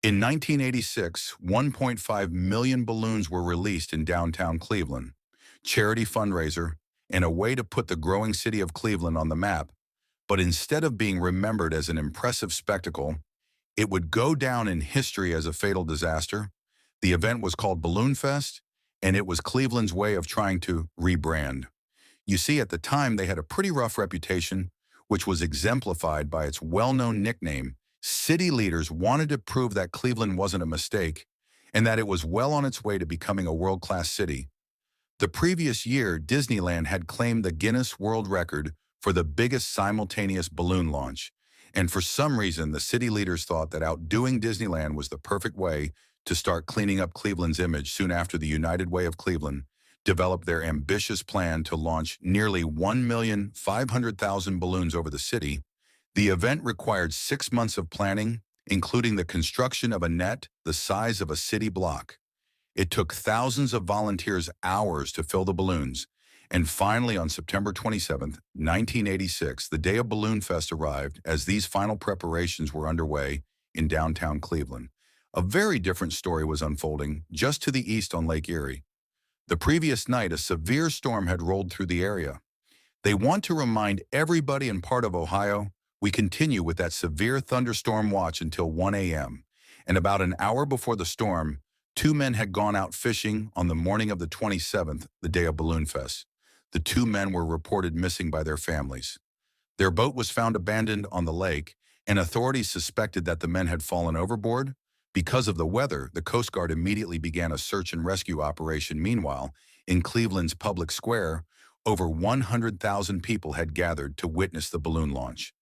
In 1986, 1.5 million balloons were released in downtown Cleveland. Charity fundraiser and a way to put the growing city of Cleveland on the map. But instead of being remembered as an impressive spectacle, it would go down in history as a fatal disaster. The event was called Balloon Fest, and it was Cleveland's way of trying to rebrand. You see, at the time, they had a pretty rough reputation, which was exemplified by its well-known nickname. City leaders wanted to prove that Cleveland wasn't a mistake and that it was well on its way to becoming a world-class city. The previous year, Disneyland had claimed the Guinness World Record for the biggest simultaneous balloon launch, and for some reason, the city leaders thought that outdoing Disneyland was the perfect way to start cleaning up Cleveland's image soon after the United Way of Cleveland developed their ambitious plan to launch nearly 1,500,000 balloons over the city. The event required 6 months of planning, including the construction of a net the size of a city block. It took thousands of volunteers hours to fill the balloons, and finally on September 27, 1986, the day of Balloon Fest arrived as these final preparations were underway in downtown Cleveland. A very different story was unfolding just to the east on Lake Erie. The previous night, a severe storm had rolled through the area. They want to remind everybody in part of Ohio, we continue with that severe thunderstorm watch until 1 a.m. And about an hour before the storm, two men had gone out fishing on the morning of the 27th, the day of Balloon Fest. The two men were reported missing by their families. Their boat was found abandoned on the lake, and authorities suspected that the men had fallen overboard. Because of the weather, the Coast Guard immediately began a search and rescue operation. Meanwhile, in Cleveland's public square, over 100,000 people had gathered to witness the balloon launch.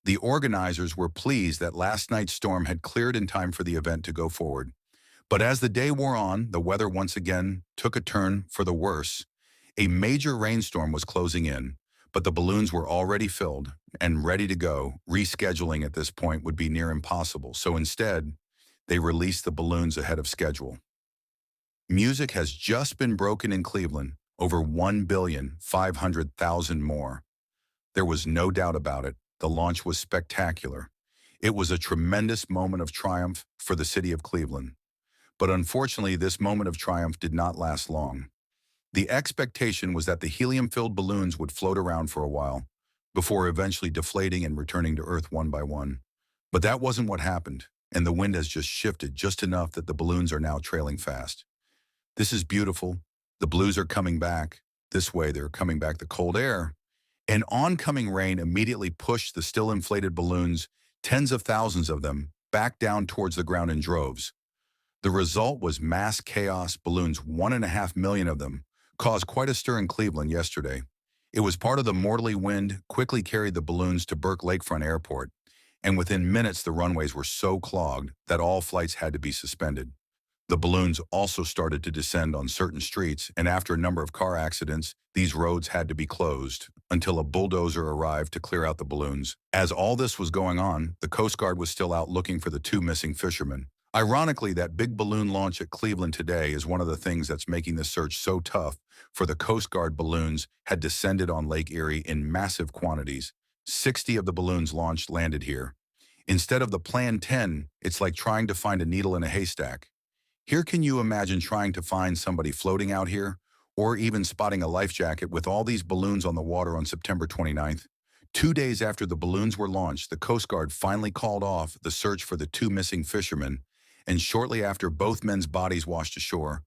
The organizers were pleased that last night's storm had cleared in time for the event to go forward. But as the day wore on, the weather once again took a turn for the worse. A major rainstorm was closing in, but the balloons were already filled and ready to go. Rescheduling at this point would be near impossible, so instead, they released the balloons ahead of schedule. Music has just been broken in Cleveland, over 1,500,000 more. There was no doubt about it. The launch was spectacular. It was a tremendous moment of triumph for the city of Cleveland. But unfortunately, this moment of triumph did not last long. The expectation was that the helium-filled balloons would float around for a while, before eventually deflating and returning to Earth one by one. But that wasn't what happened, and the wind has just shifted just enough that the balloons are now trailing fast. This is beautiful. The blues are coming back. This way, they're coming back the cold air. And oncoming rain immediately pushed the still inflated balloons, tens of thousands of them, back down towards the ground in droves. The result was mass chaos. Balloons, 1.5 million of them, caused quite a stir in Cleveland yesterday. It was part of the northerly wind quickly carried the balloons to Burke Lakefront Airport, and within minutes the runways were so clogged that all flights had to be suspended. The balloons also started to descend on certain streets, and after a number of car accidents, these roads had to be closed until a bulldozer arrived to clear out the balloons. As all this was going on, the Coast Guard was still out looking for the two missing fishermen. Ironically, that big balloon launch at Cleveland today is one of the things that's making the search so tough, for the Coast Guard balloons had descended on Lake Erie in massive quantities. 60 of the balloons launched landed here. Instead of the planned 10, it's like trying to find a needle in a haystack. Here, can you imagine trying to find somebody floating out here, or even spotting a life jacket with all these balloons on the water on September 29th? 2 days after the balloons were launched, the Coast Guard finally called off the search for the two missing fishermen, and shortly after both men's bodies washed ashore,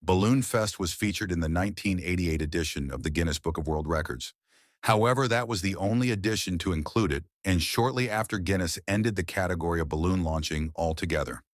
Balloon Fest was featured in the 1988 edition of the Guinness Book of World Records. However, that was the only edition to include it, and shortly after Guinness ended the category of balloon launching altogether.